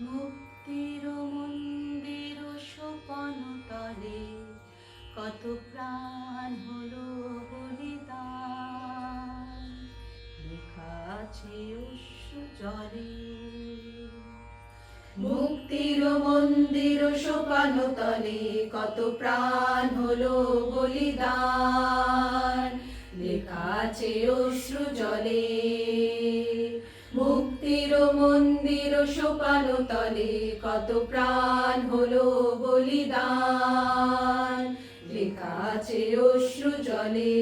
মুক্তির মন্দির সোপান তলে কত প্রাণ হলো বলিদান, লেখা আছে অশ্রু জলে। মুক্তির মন্দির সোপান তলে কত প্রাণ হলো বলিদান, লেখা আছে অশ্রু জলে। মুক্তির মন্দির সোপান তলে কত প্রাণ হলো বলিদান, লেখা আছে অশ্রু জলে।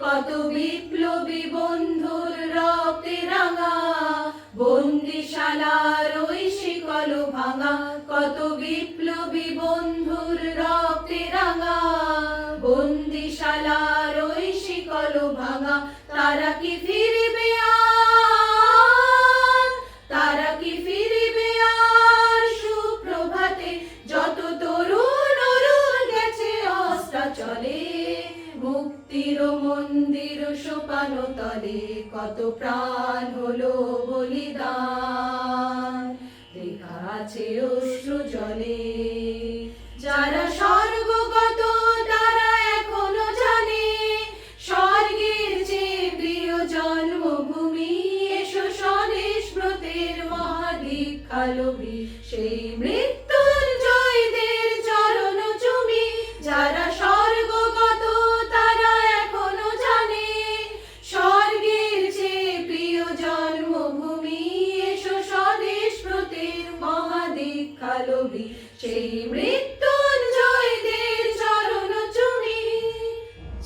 কত বিপ্লবী বন্ধুর রক্তে রাঙা বন্দিশালার ওই শিকল ভাঙা, কত বিপ্লবী বন্ধুর রক্তে রাঙা বন্দিশালার ওই শিকল ভাঙা। তারা কি ফিরবে আর, তারা কি ফিরবে আর সুপ্রভাতে, যত তরুণ অরুণ গেছে অস্তাচলে। মুক্তির মন্দির সোপান তলে কত প্রাণ হলো বলিদান, লেখা আছে অশ্রু জলে। যারা স্বর্গগত তারা এখনো জানে স্বর্গের চেয়ে প্রিয় জন্মভূমি। এসো স্বদেশ ব্রতের মহাদীক্ষালভী সেই মৃত্যুঞ্জয়দের চরণ চুমি। যারা স্বর্গগত তারা এখনো জানে স্বর্গের চেয়ে প্রিয় জন্মভূমি। এসো স্বদেশ ব্রতের মহাদীক্ষালভী সেই মৃত্যুঞ্জয়দের চরণ চুমি।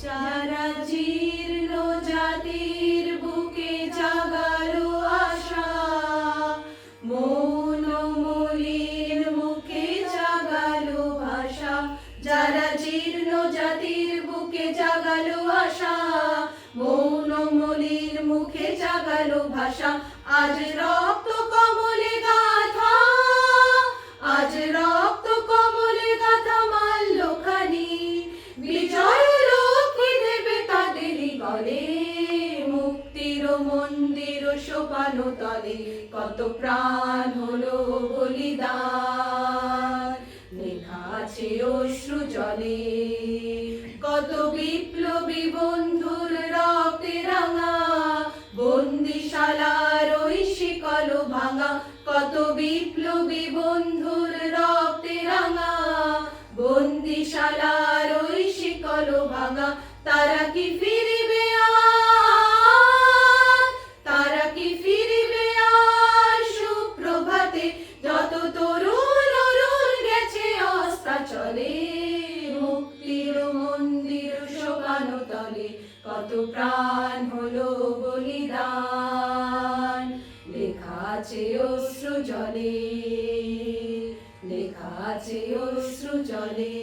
যারা জীর্ণ জাতির বুকে জাগালো আশা, মৌন মলিন মুখে জাগালো ভাষা। যারা জীর্ণ জাতির বুকে জাগালো আশা, মৌন মলিন মুখে জাগালো ভাষা। আজ রক্ত কমলে গাথা, আজ রক্ত কমলে গাথা মাল্যখানি, বিজয় লক্ষ্মী দেবে তাদেরই গলে। মুক্তির মন্দির সোপান তলে কত প্রাণ হলো বলিদান, লেখা আছে অশ্রু জলে। কত বিপ্লবী বন্ধুর রক্তে রাঙা বন্দিশালার ওই শিকল ভাঙা, কত বিপ্লবী বন্ধুর রক্তে রাঙা বন্দিশালার ওই শিকল ভাঙা। তারা কি ফিরবে আর, তারা কি ফিরবে আর সুপ্রভাতে, যত তরুণ অরুণ গেছে অস্তাচলে। মুক্তির মন্দির সোপান তলে কত প্রাণ হলো বলিদান, লেখা আছে অশ্রু জলে, লেখা আছে অশ্রু জলে।